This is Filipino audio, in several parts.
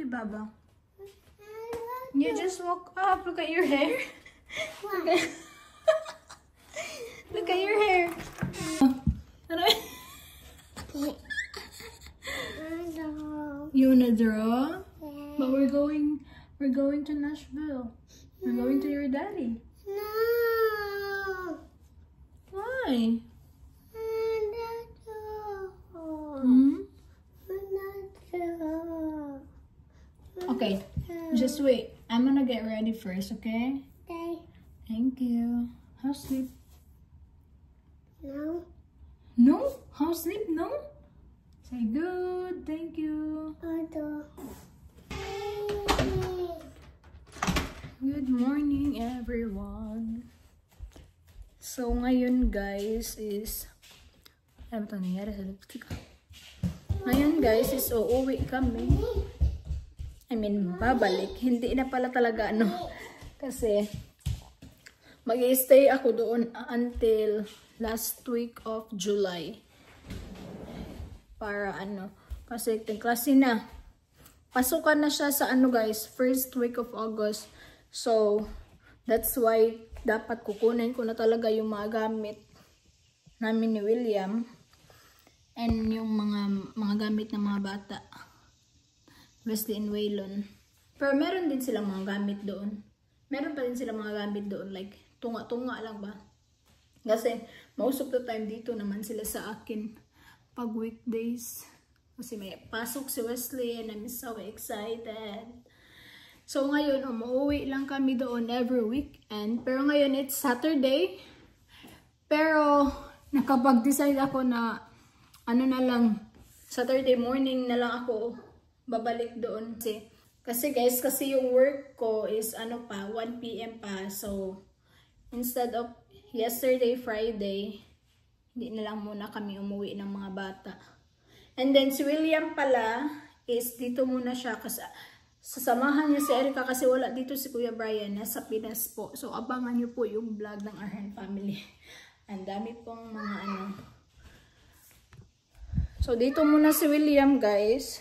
Baba. You just woke up. Look at your hair. Look at, look at your hair. You wanna draw? But we're going to Nashville. We're going to your daddy. No. Why? Okay, just wait. I'm gonna get ready first, okay? Okay. Thank you. How's sleep? No. No? How's sleep? No? Say good. Thank you. Good morning, everyone. So, ngayon guys is... Ano ito nangyari sa lipstick? Ngayon guys is uuwi kami. I mean, babalik. Hindi na pala talaga ano. Kasi, mag-i-stay ako doon until last week of July. Para ano. Kasi, klase na. Pasukan na siya sa ano guys, first week of August. So, that's why dapat kukunin ko na talaga yung mga gamit namin ni William. And yung mga gamit ng mga bata. Wesley and Waylon. Pero meron din silang mga gamit doon. Meron pa din silang mga gamit doon. Like, tunga-tunga lang ba? Kasi, most of the time dito naman sila sa akin pag weekdays. Kasi may pasok si Wesley and I'm so excited. So, ngayon, umuwi lang kami doon every weekend. Pero ngayon, it's Saturday. Pero, nakapag-decide ako na ano na lang, Saturday morning na lang ako babalik doon. Kasi guys, kasi yung work ko is ano pa, 1 PM pa. So, instead of yesterday, Friday, hindi na lang muna kami umuwi ng mga bata. And then, si William pala is dito muna siya kasi sasamahan niya si Erica kasi wala dito si Kuya Brian, nasa Pinas po. So, abangan niyo po yung vlog ng Arhen family. Ang dami pong mga ano. So, dito muna si William, guys.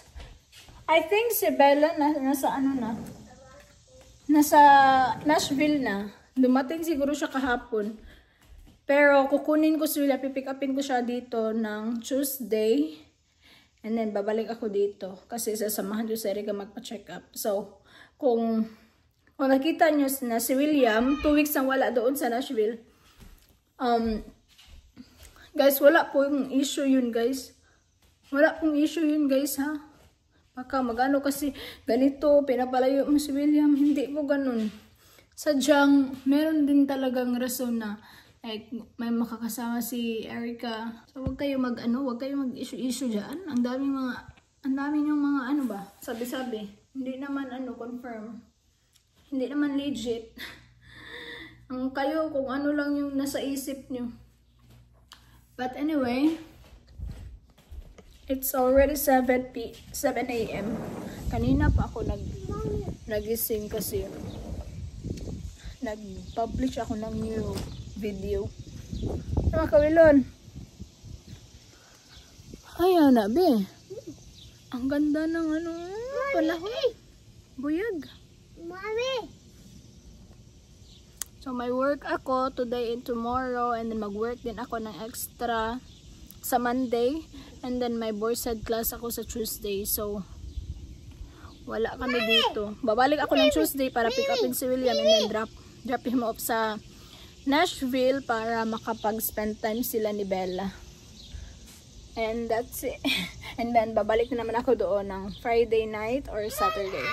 I think si Bella nasa ano na. Nasa Nashville na. Dumating siguro siya kahapon. Pero kukunin ko si William, pipick upin ko siya dito ng Tuesday. And then babalik ako dito. Kasi sasamahan ko si Erica magpa-check up. So, kung nakita nyo na si William, 2 weeks nang wala doon sa Nashville. Guys, wala po yung issue yun, guys. Wala pong issue yun, guys, ha? Baka magano kasi ganito, pinapalayo mo si William. Hindi po ganun. Sadyang, meron din talagang rason na like, may makakasama si Erica. So, huwag kayo huwag kayo mag-issue-issue dyan. Ang dami yung mga ano ba, sabi-sabi. Hindi naman confirm. Hindi naman legit. Ang kayo, kung ano lang yung nasa isip nyo. But anyway, it's already 7 AM. Kanina pa ako nagising kasi nag-publish ako ng new video. Mga kawilon. Ayaw na, be. Ang ganda ng panahon. Buyag. Mommy. So, may work ako today and tomorrow. And then, mag-work din ako ng extra sa Monday. And then, may borsad class ako sa Tuesday. So, wala kami dito. Babalik ako ng Tuesday para pick upin si William and then drop him off sa Nashville para makapag-spend time sila ni Bella. And that's it. And then, babalik na naman ako doon ng Friday night or Saturday.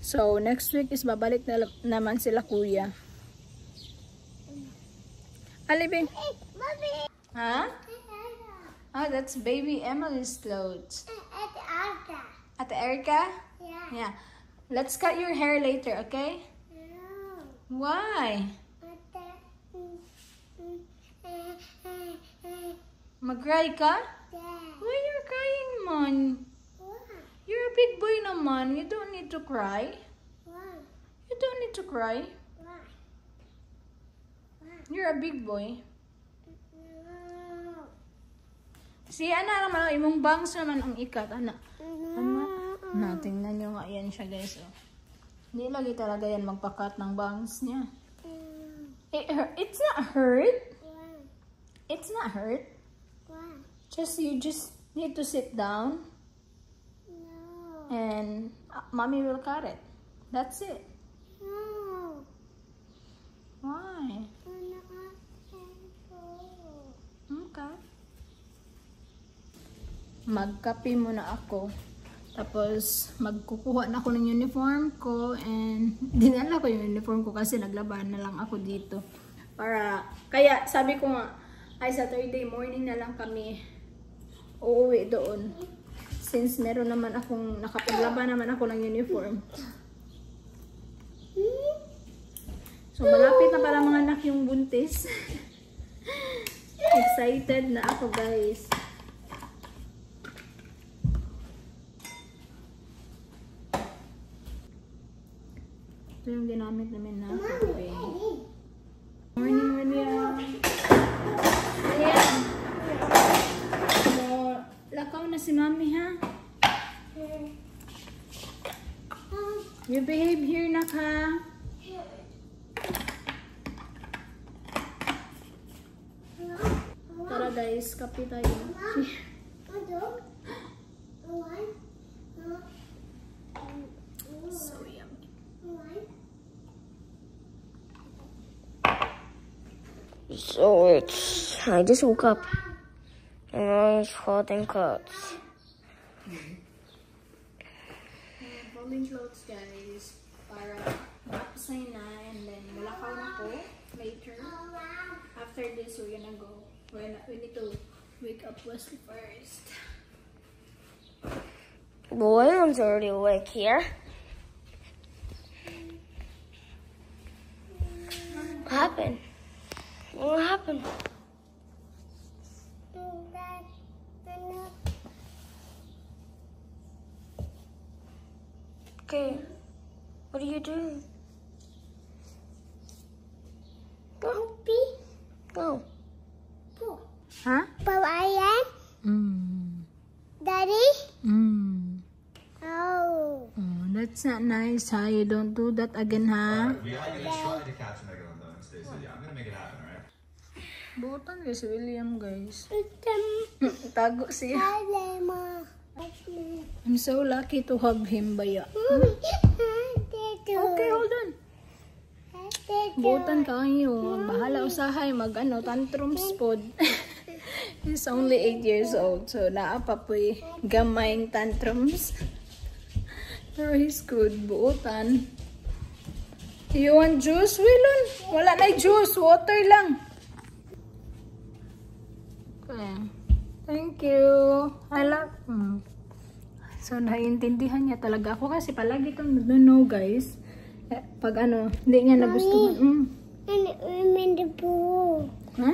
So, next week is babalik na naman sila kuya. Alibing? Huh? Oh, that's baby Emily's clothes. Ate Erica? Yeah. Let's cut your hair later, okay? No. Why? Mag-cry ka? Why you're crying, man? You're a big boy naman. You don't need to cry. You don't need to cry. You're a big boy. Si ana naman, imong bangs naman ang ikat, ana. Tingnan nyo nga yan siya guys. Oh. Hindi lagi talaga yan magpakat ng bangs niya. It's not hurt. It's not hurt. You just need to sit down. And mommy will cut it. That's it. Why? Okay. Magkape muna ako. Tapos, magkukuha na ako ng uniform ko. And, dinala ko yung uniform ko kasi naglaban na lang ako dito. Kaya, sabi ko nga, ay Saturday morning na lang kami uuwi doon. Since meron naman akong, nakapaglaban naman ako ng uniform. So, malapit na para mga anak yung buntis. Excited na ako guys. Ito yung ginamit namin na coffee. Morning, William. William. So, lakaw na si Mami, ha? You behave here, nak, ha? Tara, guys. Kape tayo. So yummy. So I just woke up and I'm folding clothes. Folding clothes, guys. Para makapasay na and then malakaw na po later. After this, we're gonna go. We need to wake up Wesley first. William's already awake here. What happened? What happened? Okay, what are you doing? Go. Go. Huh? Papa, Daddy? Oh. Oh, that's not nice, huh? You don't do that again, huh? We are going to try to catch Megalon though and stay steady. I'm going to make it happen, alright? Butan guys, si William, guys. Tago siya. I'm so lucky to hug him, baya. Okay, hold on. Butan kayo. Bahala usahay, tantrums pod. He's only 8 years old, so naapa po'y gamayng tantrums. Pero he's good, buutan. You want juice, Wilon? Wala na juice, water lang. Okay. Thank you. I love So, naiintindihan niya talaga ako kasi palagi itong no, guys. Pag hindi niya nagustuhan. Ha?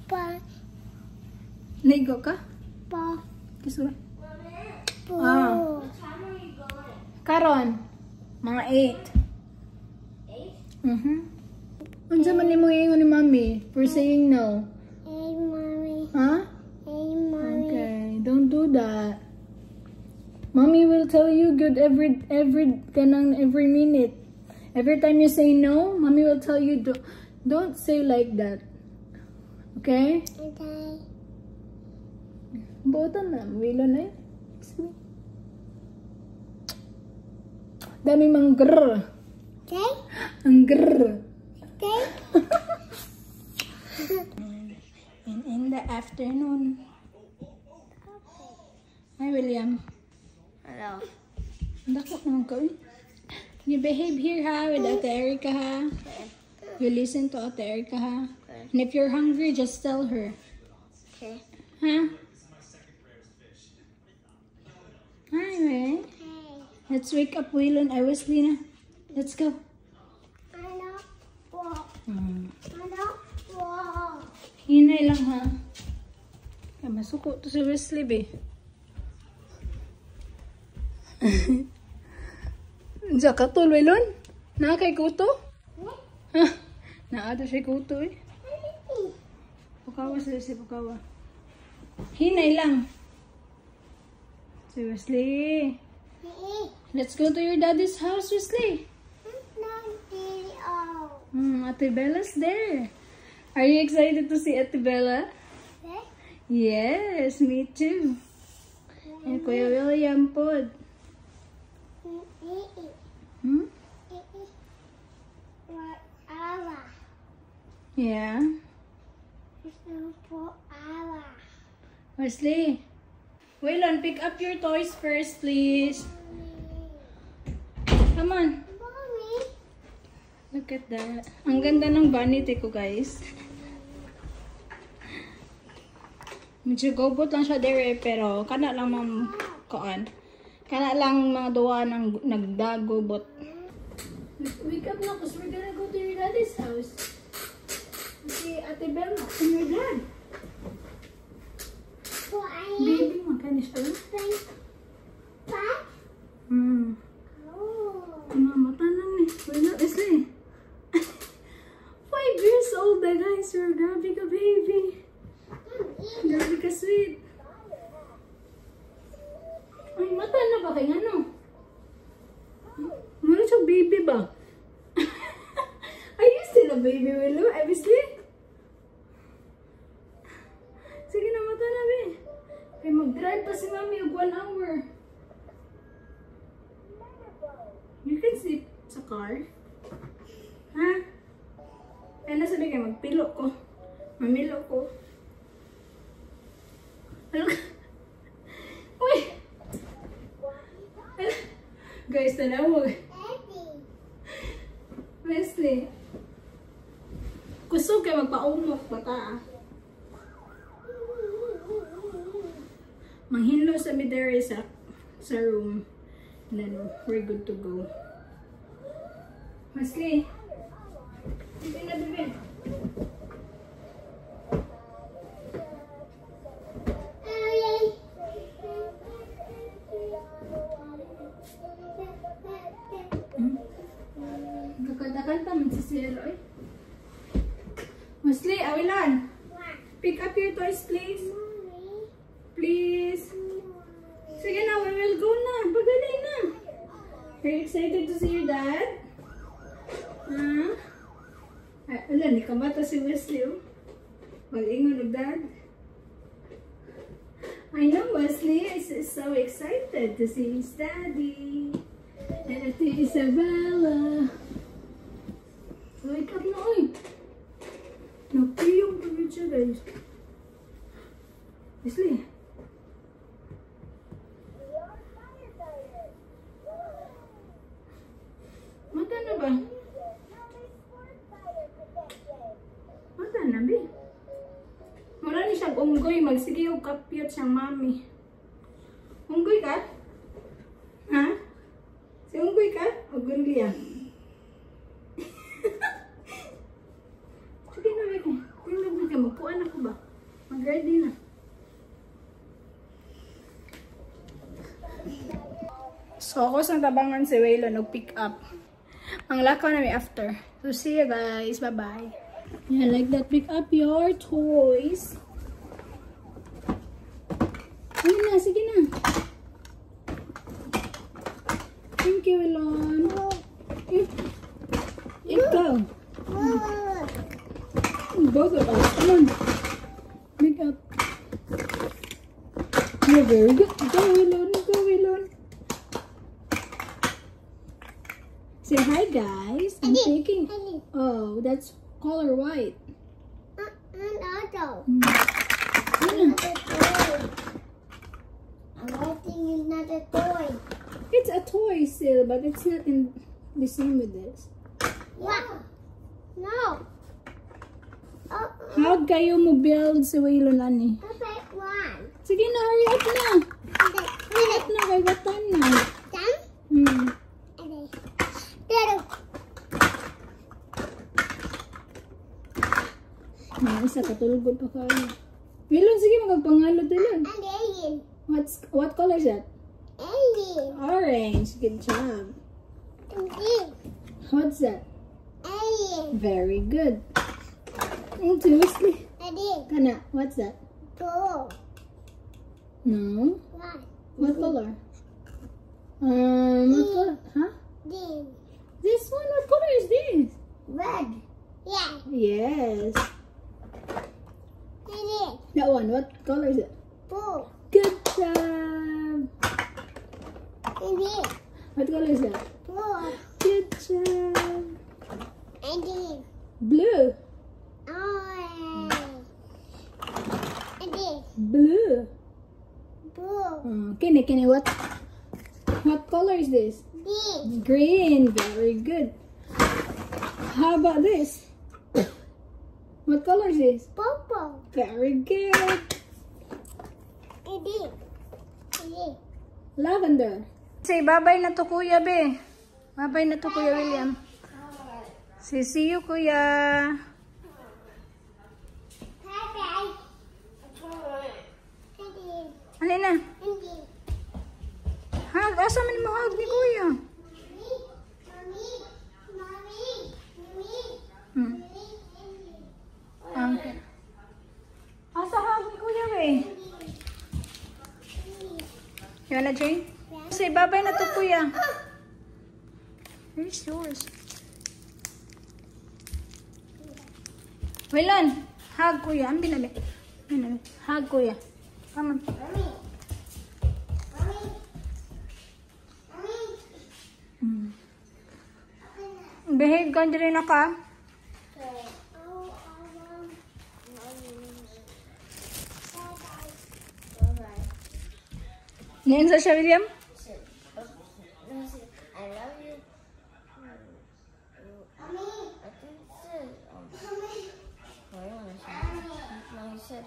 Pa. Naigo ka? Pa. Kisura. Po. Karon, mga 8. Unsa man nimo ingon ni Mommy for saying no? Hey, Mommy. Huh? Hey, Mommy. Okay, don't do that. Mommy will tell you good every minute. Every time you say no, Mommy will tell you don't say like that. Okay? Okay. Buotan na, Wilon eh. Dami mang grrr. Okay? Ang grrr. Okay? And in the afternoon. Hi, William. Hello. Dako naman ka, eh. You behave here, ha, with Ate Erica, ha. You listen to Ate Erica, ha. And if you're hungry, just tell her. Okay. Huh? Hi, Ray. Hey. Let's wake up Wilon. I was Lina. Let's go. Ano? Walk. Hmm. Ano? Walk. Hinay lang, ha. Kaya masuko to si Wesley, be. Diyan ka to, Wilon? Nakakay kuto? Ha? Naado siya kuto, eh. Pukawa sila si Pukawa. Hinay lang. Si Wesley. Let's go to your daddy's house, Wesley. Ate Bella's there. Are you excited to see Ate Bella? Yes, me too. And Kuya William pod. Yeah. Wesley, Waylon, pick up your toys first, please. Come on. Look at that. Ang ganda ng vanity ko, guys. Medyo gobot lang siya there, pero kana lang mga koan. Kana lang mga duwa ng nagdagobot. Wake up na, because we're gonna go to your daddy's house. Si Ate Bella and your dad. Baby, makanis ka lang. Mata lang eh. Wala, Wesley. 5 years old na guys. You're grabe ka, baby. Grabe ka, sweet. Ay, mata na ba kaya ano? Ano siya, baby ba? Are you still a baby, Willow? Wesley? Sige na, mata na, be. Ay, mag-drive pa si mami of 1 hour. You can sleep sa car. Ha? Kaya nasabi kayo, magpilo ko. Mamilo ko. Uy! Guys, tanawag. Wesley. Kusog kayo magpaumok bata. Manghinlo sa midere sa room. And then we're good to go. Wesley. Hindi na, bebe. Kakanta-kanta man si Cielo eh. Wesley, awilan. Pick up your toys, please. Please. Sige na, we will go na. Pagali na. Are you excited to see your dad? Ay, wala, ni kamata si Wesley, oh. Mag-ingon ng dad. I know Wesley is so excited to see his daddy. And Ate Isabella. Wake up na, oy. Nagpiyong pagod siya, guys. Wesley. Mata na ba? Mata na, be. Wala ni siya unggoy. Magsige yung kapyot siyang mami. Unggoy ka? Ha? Si unggoy ka? O gundi yan? Sige na, Becky. Tingnan ka. Magpuan ako ba? Mag-ready na. So, ako sang tabangan si Waylon nag-pick up. Ang lakaw na may after. So, see you guys. Bye-bye. Yeah, like that. Pick up your toys. Ayun na. Sige na. Thank you, Waylon. Ikaw. Both of us. Come on. Pick up. You're very good. Go, Waylon. Go, Waylon. Say hi, guys. I'm taking. Oh, that's color white. Another. Yeah. I'm hoping it's not a toy. It's a toy still, but it's not in the same with this. Yeah. No. How kayo mo build si Waylon ani? I'll take one. Sige na, hurry up na. Hurry up na, kay what time na? Done? Okay. Pero. May isa katulgod pa kayo. Waylon, sige magpangalo tayo. An alien. What color is that? Alien. Orange. Good job. Alien. What's that? Alien. Very good. Seriously? Alien. Kana, what's that? Two. No. One. What color? What color? Huh? This one, what color is this? Red. Yeah. Yes. That one, what color is it? Blue. Good job. What color is that? Blue. Good job. And this. Blue. Orange. And this. Blue. Blue. Kenny, what color is this? This. Green. Very good. How about this? What color is this? Purple. Very good. And this. And this. Lavender. Say bye-bye na to Kuya, be. Bye-bye na to Kuya William. Say see you, Kuya. Bye-bye. And this. Ano na? And this. Hug. Asa man mo hug ni Kuya? Okay. Asa hug ni Kuya, be? You wanna drink? Say bye-bye na to Kuya. Where's yours? Wilan, hug Kuya. Ambi na be. Hug Kuya. Come on. Behave ka diri na ka. Ngayon sa siya, William? I love you.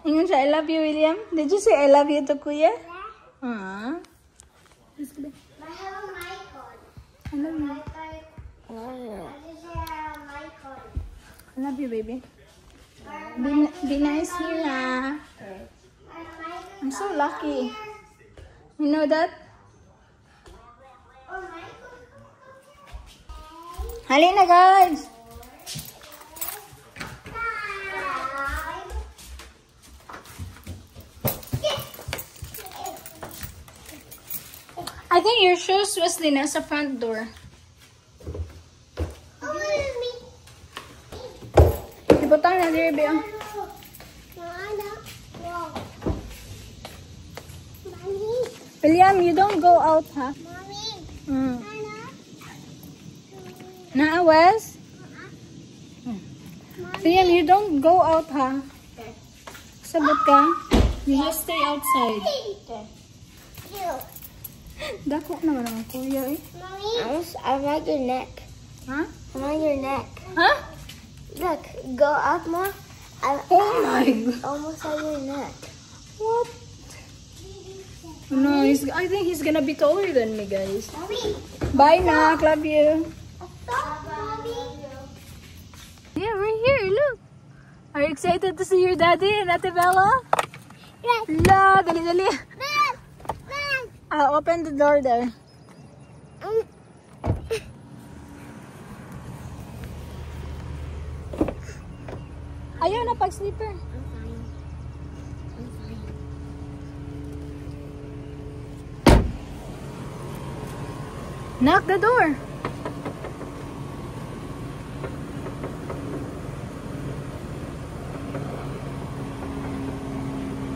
Ingon siya, I love you, William. Did you say I love you to Kuya? Ah. I have a mic on. I love you. I just have a mic on. I love you, baby. Be nice here, ah. I'm so lucky. You know that? Halina, guys. I think your shoes was din sa front door. Ibutang na diri ba? William, you don't go out, ha? Na, Wes? William, you don't go out, ha? Sabot ka? You just stay outside. Dako naman ang kuya, eh. I like your neck. Ha? I like your neck. Ha? Look, go up more. Oh my God. Almost like your neck. What? No, I think he's gonna be taller than me, guys. Bye, Nak. Love you. Yeah, we're here. Look. Are you excited to see your daddy and Ate Bella? Yes. La, dali, dali. I'll open the door there. Ayaw na pag-sleeper. Knock the door.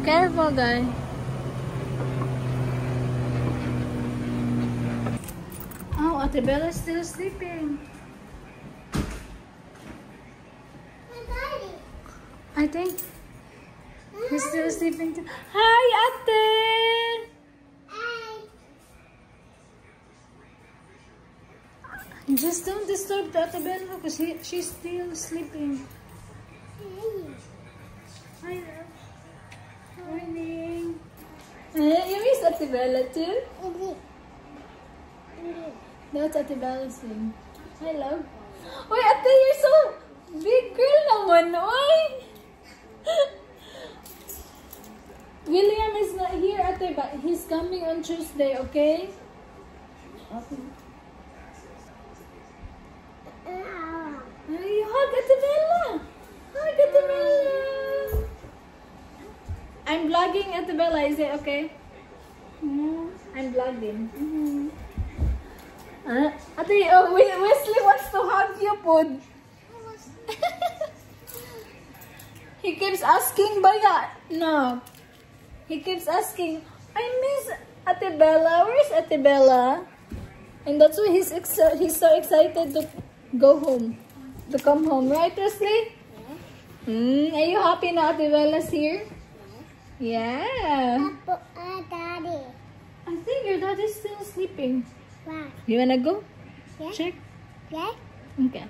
Careful, guy. Oh, Ate Bella's still sleeping. I think he's still sleeping too. Hi, Ate! Just don't disturb Ate Bella because she's still sleeping. Hi, love. Morning. You miss Ate Bella too? That's Ate Bella's thing. Hi, love. Oy, Ate, you're so big girl naman, oy! William is not here, Ate, but he's coming on Tuesday, okay? Okay. Ay, hug Ate Bella! Hug Ate Bella! I'm vlogging Ate Bella, is it okay? I'm vlogging. Ate, Wesley wants to hug you, Pod. He keeps asking, Baya. No. He keeps asking, I miss Ate Bella. Where's Ate Bella? And that's why he's so excited to go home. To come home. Right, Wesley? Are you happy na Ate Bella's here? Yeah. Daddy. I think your daddy's still sleeping. Wow. You wanna go? Yeah. Check? Yeah. Okay.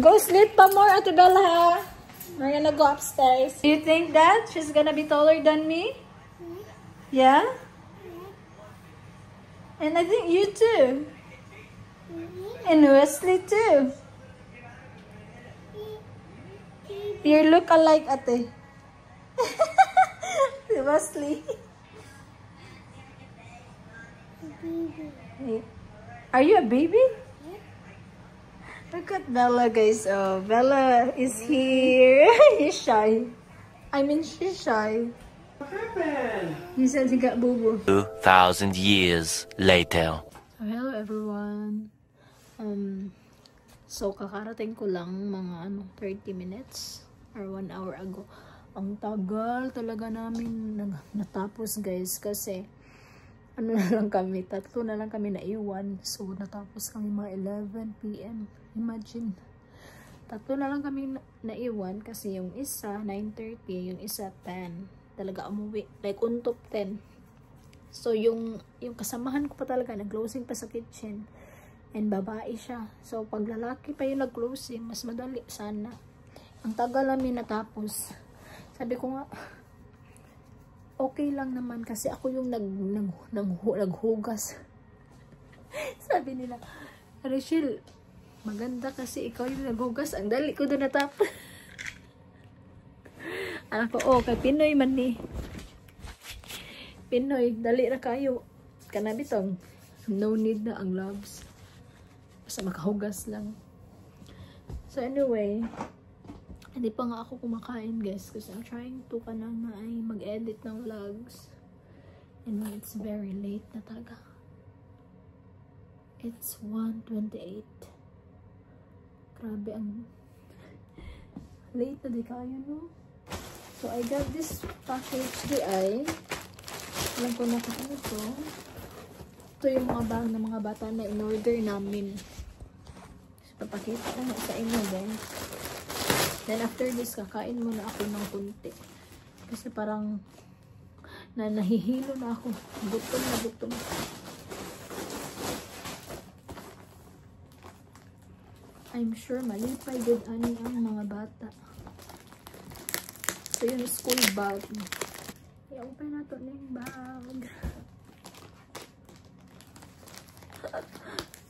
Go sleep pa more, Ate Bella, ha? We're gonna go upstairs. Do you think that she's gonna be taller than me? Yeah? And I think you too. And Wesley too. You look alike, Ate. Wesley. Are you a baby? Look at Bella, guys. Oh, Bella is here. He's shy. I mean, she's shy. What happened? He said he got boo-boo. 2,000 years later. Hello, everyone. So, kakarating ko lang mga 30 minutes or 1 hour ago. Ang tagal talaga namin natapos, guys, kasi ano na lang kami, 3 na lang kami naiwan. So, natapos kami mga 11 PM. Imagine. 3 na lang kami naiwan kasi yung isa, 9:30, yung isa, 10. Talaga umuwi. Like, on top 10. So, yung kasamahan ko pa talaga, nag-closing pa sa kitchen. And babae siya. So, pag lalaki pa yung nag-closing, mas madali sana. Ang tagal namin natapos. Sabi ko nga, okay lang naman kasi ako yung naghugas. Sabi nila, Rachel, maganda kasi ikaw yung naghugas. Ang dali ko doon natapos. Ako, kay Pinoy man ni. Pinoy, dali na kayo. Kanabitong, no need na ang gloves. Basta makahugas lang. So anyway, hindi pa nga ako kumakain, guys, kasi I'm trying to na ay mag-edit ng vlogs. And it's very late na talaga. It's 1:28. Grabe ang late na di kayo, no? So I got this package di ay. Alam ko na kung ano to. Ito yung mga bag ng mga bata na in-order namin. So, papakita ko na sa inyo, guys. Then after this, kakain muna ako ng kunti. Kasi parang nahihilo na ako. Gutom na gutom. I'm sure malipay din ani ang mga bata. So yun, school bag. I-open na to ng bag.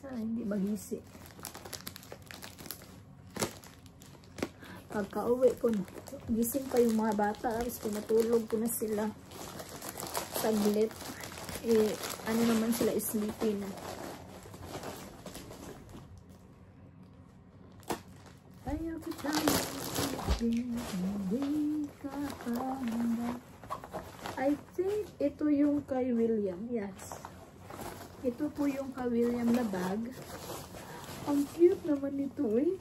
Sana hindi magisi. Pagka-uwi ko, gising pa yung mga bata, tapos pinatulog ko na sila saglit. Ano naman sila, sleepy na. Ayaw ko tayo, hindi ka handa. I think ito yung kay William. Yes. Ito po yung kay William na bag. Ang cute naman nito eh.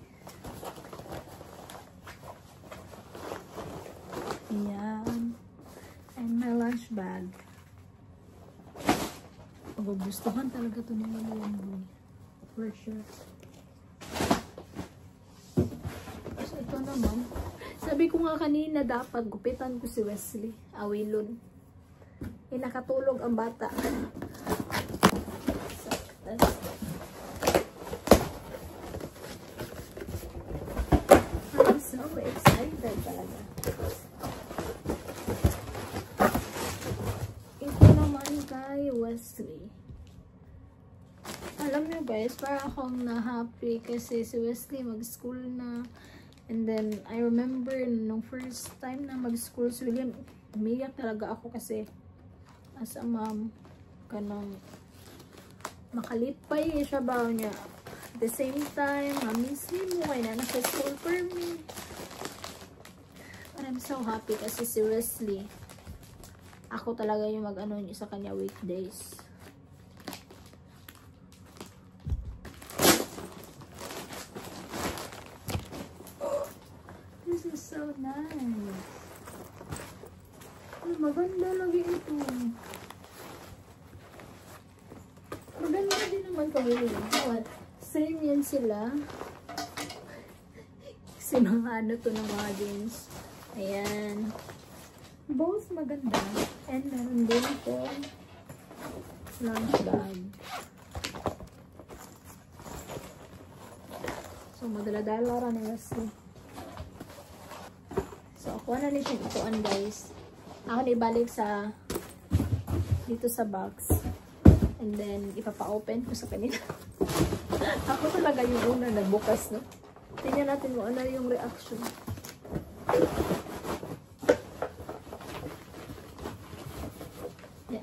Ayan. And my lunch bag. Magugustuhan talaga ito ni William. For sure. So ito naman. Sabi ko nga kanina dapat gupitan ko si Wesley. Awilon. Nakatulog ang bata. I'm so excited talaga. Ito naman kay Wesley. Alam niyo guys, para akong na-happy kasi si Wesley mag-school na. And then, I remember nung first time na mag-school si William, umiyak talaga ako kasi as a mom, kanang makalipay siya ba niya. At the same time, miss mo kaya na nasa school for me. But I'm so happy kasi si Wesley, ako talaga yung mag-ano niya sa kanya weekdays. so nice. Ay, maganda lagi ito. Maganda din naman kami. What? Same yan sila. Sinangano to ng mga jeans. Ayan. Both maganda. And meron din ito lunch bag. So, madala-dala ra na kasi. So, ako na nito ituan, guys. Ako na ibalik sa dito sa box. And then, ipapa-open ko sa kanila. Ako talaga yung una nagbukas, no? Tingnan natin mo ano yung reaction.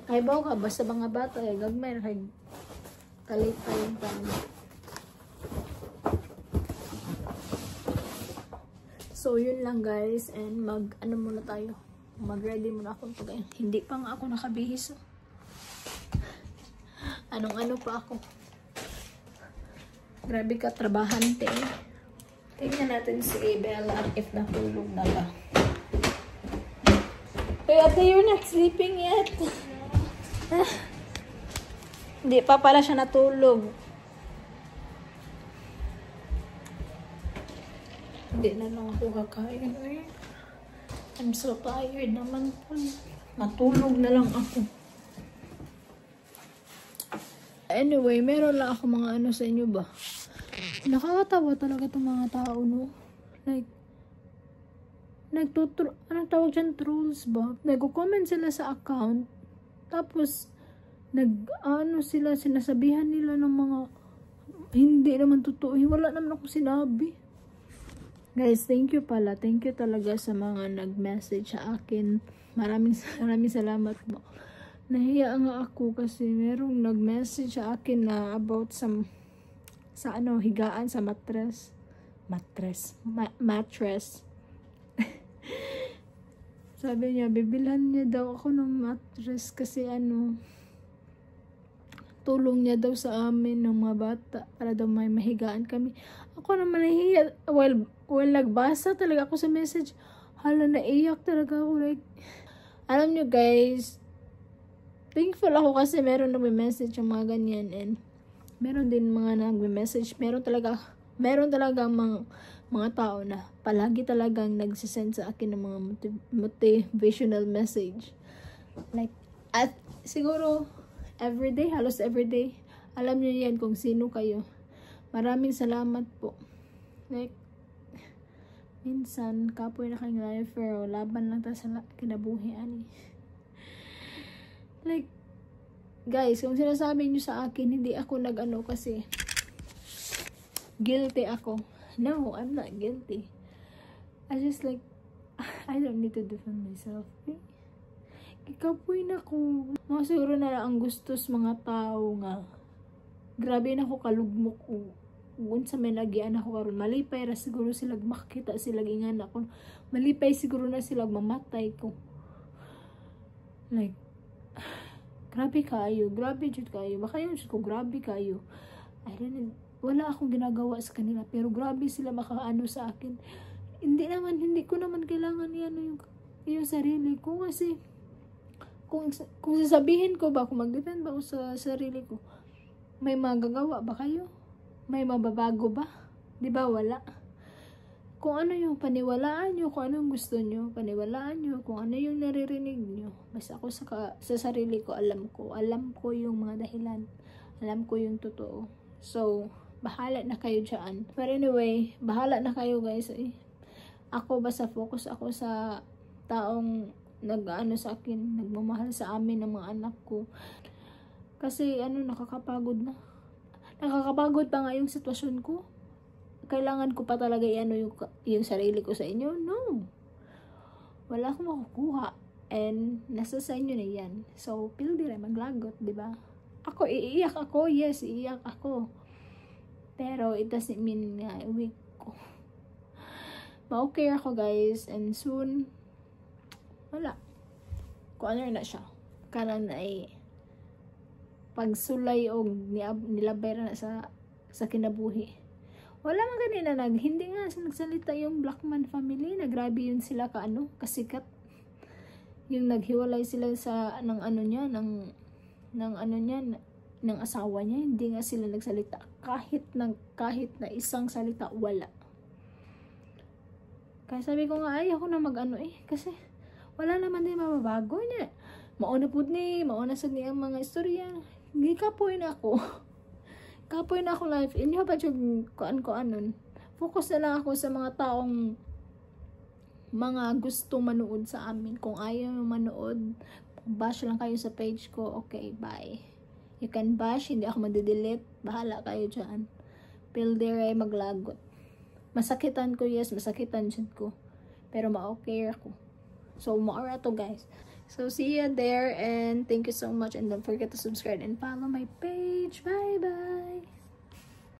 Kay baw ka, basta mga bata, gagmay, kay kalit pa yung tanong. So, yun lang guys. And ano muna tayo. Mag-ready muna ako. Hindi pa nga ako nakabihis. Anong-ano pa ako. Grabe ka, trabahante. Tingnan natin si Bella if natulog na ba. Hey, ate, you're not sleeping yet. Hindi pa pala siya natulog. Hindi na lang ako kakain. I'm so tired naman po. Matulog na lang ako. Anyway, meron lang ako mga ano sa inyo ba? Nakakatawa talaga itong mga tao, no? Like, anong tawag dyan? Trolls ba? Nag-comment sila sa account. Tapos, sila, sinasabihan nila ng mga hindi naman totoo. Wala naman ako sinabi. Guys, thank you pala. Thank you talaga sa mga nag-message sa akin. Maraming salamat po. Nahiya nga ako kasi merong nag-message sa akin na about sa higaan sa mattress. Mattress. Sabi niya, bibilhan niya daw ako ng mattress kasi tulong niya daw sa amin ng mga bata para daw may mahigaan kami. Ako naman nahiya. Well, nagbasa talaga ako sa message. Hala, naiyak talaga ako. Like, alam niyo guys, thankful ako kasi meron nagme-message yung mga ganyan and meron din mga nagme-message. Meron talaga mga tao na palagi talagang nagsisend sa akin ng mga motivational message. Like, at siguro, halos everyday. Alam niyo yan kung sino kayo. Maraming salamat po. Like, minsan, kapoy na kayong life, pero laban lang tayo sa kinabuhi, ani. Like, guys, kung sinasabi nyo sa akin, hindi ako kasi guilty ako. No, I'm not guilty. I just like, I don't need to defend myself. Kikapoy na ko. Mga siguro na ang gustos mga tao nga. Grabe na ko kalugmok ko. Kung sa may nagian ako karon, malipay ra siguro sila makita sila ingan ako. Malipay siguro na sila mamatay ko. Like, grabe jud kayo. Baka yun ko, grabe kayo. Wala akong ginagawa sa kanila, pero grabe sila makaano sa akin. Hindi ko naman kailangan yung sarili ko kasi kung sasabihin ko ba, kung mag-defend ba ako sa sarili ko, may magagawa ba kayo? May mababago ba? Di ba wala? Kung ano yung paniwalaan nyo, kung ano yung gusto nyo, paniwalaan nyo, kung ano yung naririnig nyo. Basta ako sa sarili ko, alam ko yung mga dahilan. Alam ko yung totoo. So, bahala na kayo dyan. But anyway, bahala na kayo guys. Ako basta focus ako sa taong sa akin, nagmamahal sa amin ng mga anak ko. Kasi nakakapagod na. Nakakapagod pa nga yung sitwasyon ko. Kailangan ko pa talaga yung sarili ko sa inyo? No. Wala akong makukuha. And nasa sa inyo na yan. So, pildi rin maglagot, di ba? Ako, iiyak ako. Yes, iiyak ako. Pero, it doesn't mean nga weak ko. Ma-okay ako, guys. And soon, wala. Kung ano na siya. Karang na pagsulay o nilabay na sa kinabuhi. Wala man kanina hindi nga nagsalita yung Blackman family. Nagrabe yun sila kasikat. Yung naghiwalay sila sa ng asawa niya, hindi nga sila nagsalita. Kahit na isang salita, wala. Kaya sabi ko nga, ako na kasi wala naman din mababago niya. Mauna sad ni ang mga istorya. Hindi kapoy na ako. Kapoy na ako life. Inyo pa yung kuan-kuanon. Focus na lang ako sa mga taong mga gusto manood sa amin. Kung ayaw manood, bash lang kayo sa page ko. Okay, bye. You can bash, hindi ako madidelete. Bahala kayo dyan. Pildere maglagot. Masakitan ko, yes, masakitan dyan ko. Pero ma-okay ako. So, maara to guys. So, see you there and thank you so much. And don't forget to subscribe and follow my page. Bye-bye!